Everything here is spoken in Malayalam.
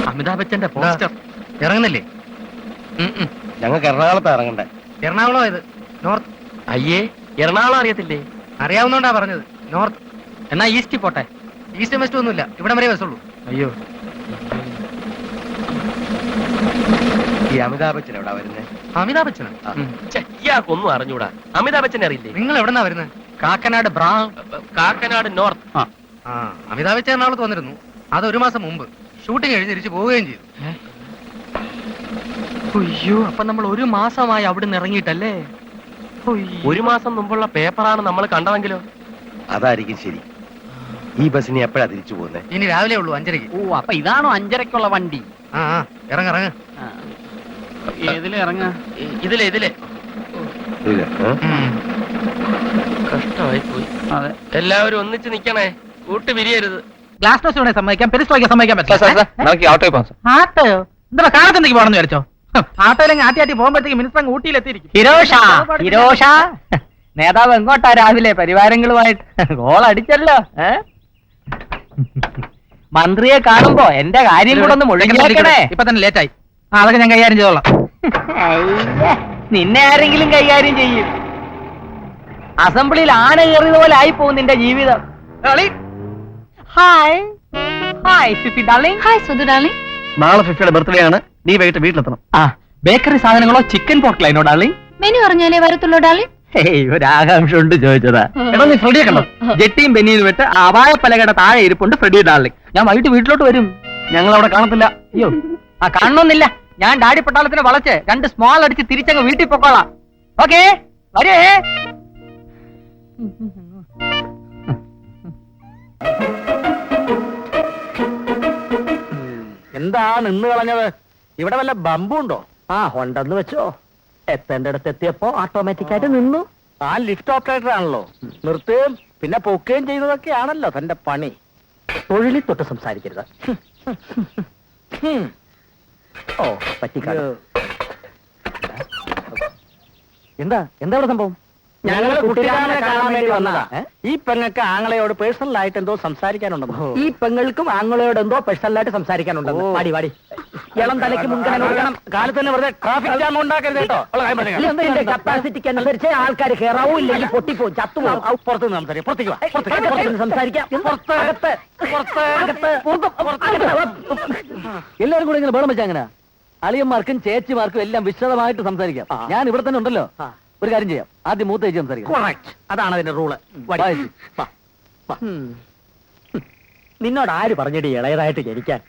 അമിതാഭ് ബച്ചന്റെ പോസ്റ്റർ ഇറങ്ങുന്നില്ലേ? ഞങ്ങൾക്ക് എറണാകുളത്ത് ഇറങ്ങണ്ടേ. എറണാകുളം ഇത് നോർത്ത്. അയ്യേ, എറണാകുളം അറിയത്തില്ലേ? അറിയാവുന്നോണ്ടാ പറഞ്ഞത് നോർത്ത്. എന്നാ ഈസ്റ്റ് പോട്ടെ. ഈസ്റ്റ് വെസ്റ്റ് ഒന്നുമില്ല, ഇവിടെ വരെ ബസ്സുള്ളൂ. അയ്യോ, ഈ അമിതാഭ് ബച്ചൻ എവിടാ വരുന്നേ? അമിതാഭ് ബച്ചനോ? ഇയാൾക്കൊന്നും അറിഞ്ഞൂടാ. അമിതാഭ് ബച്ചനെ അറിയില്ലേ? നിങ്ങൾ എവിടെന്നാ വരുന്നത്? കാക്കനാട് കാക്കനാട് നോർത്ത്. ആ, അമിതാഭ് ബച്ചൻ എറണാകുളത്ത് വന്നിരുന്നു. അത് 1 മാസം മുമ്പ് ഷൂട്ടിംഗ് കഴിഞ്ഞ് തിരിച്ചു പോവുകയും ചെയ്തു. അയ്യോ, അപ്പൊ നമ്മൾ 1 മാസമായി അവിടുന്ന് ഇറങ്ങിയിട്ടല്ലേ? 1 മാസം മുമ്പുള്ള പേപ്പറാണ് നമ്മൾ കണ്ടതെങ്കിലോ? അതായിരിക്കും ശരി. ഈ ബസ്സിന് എപ്പോഴാ തിരിച്ചു പോകുന്നത്? ഇനി രാവിലെ ഉള്ളൂ 5:30. ഓ, അപ്പൊ ഇതാണോ 5:30ക്കുള്ള വണ്ടി? ആ, ഇറങ്ങ. ഇതിലെ ഇറങ്ങ. ഇതിലെ കഷ്ടമായി പോയി. അതെ, എല്ലാവരും ഒന്നിച്ച് നിക്കണേ, കൂട്ട് പിരിയരുത്. ഗ്ലാസ് ടോസ് വേണേ സമ്മതിക്കാം, പെരിസ്ട്രോയ്ക്ക് സമ്മതിക്കാൻ പറ്റില്ല. ഓട്ടോയോ? എന്താ കാലത്തെന്തെങ്കിലും പോകണമെന്ന് വിചാരിച്ചോ? ആട്ടോയിലെങ്കിൽ ആട്ടി പോകുമ്പോഴത്തേക്ക് മിനിസ്റ്റർ അങ്ങ് ഊട്ടിയിലെത്തിയിരിക്കും. ഹിരോഷ നേതാവ് എങ്ങോട്ടാ രാവിലെ പരിവാരങ്ങളുമായിട്ട്? ഗോൾ അടിച്ചല്ലോ. മന്ത്രിയെ കാണുമ്പോ എന്റെ കാര്യം കൂടെ ഒന്ന് മുഴുകിക്കണേ. ഇപ്പൊ തന്നെ ലേറ്റായി. അതൊക്കെ ഞാൻ കൈകാര്യം ചെയ്തോളാം. നിന്നെ ആരെങ്കിലും കൈകാര്യം ചെയ്യും? അസംബ്ലിയിൽ ആന കയറിയത് പോലെ ആയി പോകും നിന്റെ ജീവിതം. Hi hi Fifi darling. Hi Sudhu darling. നാളെ ഫിഫിയുടെ ബർത്ത്ഡേ ആണ്. നീ വൈകിട്ട് വീട്ടിലെത്തണം. ആ, ബേക്കറി സാധനങ്ങളോ ചിക്കൻ പോർക്കലൈനോ ഡാർലിംഗ്? മെനു അറിഞ്ഞാലേ വരത്തുള്ളൂ ഡാർലിംഗ്. ഒരു ആകാംക്ഷ ഉണ്ട് ചോദിച്ചതാ. എടാ, നീ ഫ്രെഡിയെ കണ്ടോ? ജെട്ടിയും ബെന്നിയും വിട്ട് അപായ പലകയുടെ താഴെ ഇരിപ്പുണ്ട് ഫ്രെഡി ഡാർലിംഗ്. ഞാൻ വൈകിട്ട് വീട്ടിലോട്ട് വരും. ഞങ്ങൾ അവിടെ കാണത്തില്ല. അയ്യോ, കാണണമെന്നില്ല. ഞാൻ ഡാഡി പട്ടാളത്തിന് വളച്ച് 2 സ്മോൾ അടിച്ച് തിരിച്ചങ്ങ് വീട്ടിൽ പൊക്കോളാം. ഓക്കേ, വരേ. എന്താ നിന്ന് കളഞ്ഞത്? ഇവിടെ വല്ല ബമ്പുണ്ടോ? ആ, ഉണ്ടെന്ന് വെച്ചോ. എത്തേണ്ടടുത്ത് എത്തിയപ്പോ ഓട്ടോമാറ്റിക് ആയിട്ട് നിന്നു. ആ ലിഫ്റ്റ് ഓപ്പറേറ്റർ ആണല്ലോ. നിർത്തുകയും പിന്നെ പൊക്കുകയും ചെയ്യുന്നതൊക്കെയാണല്ലോ തന്റെ പണി. തൊഴിലിൽ തൊട്ട് സംസാരിക്കരുത്. ഓ, പറ്റിക്കാട്. എന്താ ഇവിടെ സംഭവം? ഞങ്ങൾ കുട്ടികളെ കാണാൻ വേണ്ടി വന്നതാ. ഈ പെങ്ങൾക്ക് ആങ്ങളയോട് പേഴ്സണൽ ആയിട്ട് എന്തോ സംസാരിക്കാനുണ്ടെന്നോ? ഈ പെങ്ങൾക്കും ആങ്ങളോട് എന്തോ പേഴ്സണലായിട്ട് സംസാരിക്കാനുണ്ടെന്ന്. വാടി വാടി, ഇളം തലയ്ക്ക് മുൻഗണന കൊടുക്കണം. കാലത്ത് തന്നെ വെറുതെ ട്രാഫിക് ജാം ഉണ്ടാക്കരുത് കേട്ടോ. കപ്പാസിറ്റിക്ക് അനുസരിച്ച് ആൾക്കാർ കയറാവൂ, ഇല്ലെങ്കിൽ പൊട്ടിപ്പോ ചത്തുപോകും. പുറത്ത് സംസാരിക്കാം. പുറത്തേക്ക് സംസാരിക്കാം. എല്ലാവരും കൂടെ ഇങ്ങനെ വേണം വെച്ചാ അങ്ങനെ അളിയന്മാർക്കും ചേച്ചിമാർക്കും എല്ലാം വിശദമായിട്ട് സംസാരിക്കാം. ഞാൻ ഇവിടെ തന്നെ ഉണ്ടല്ലോ. ഒരു കാര്യം ചെയ്യാം, ആദ്യം മൂത്ത ചേച്ചി സംസാരിക്കാം. അതാണ് അതിന്റെ റൂള്. നിന്നോട് ആര് പറഞ്ഞിട്ട് ഇളയതായിട്ട് ജനിക്കാൻ?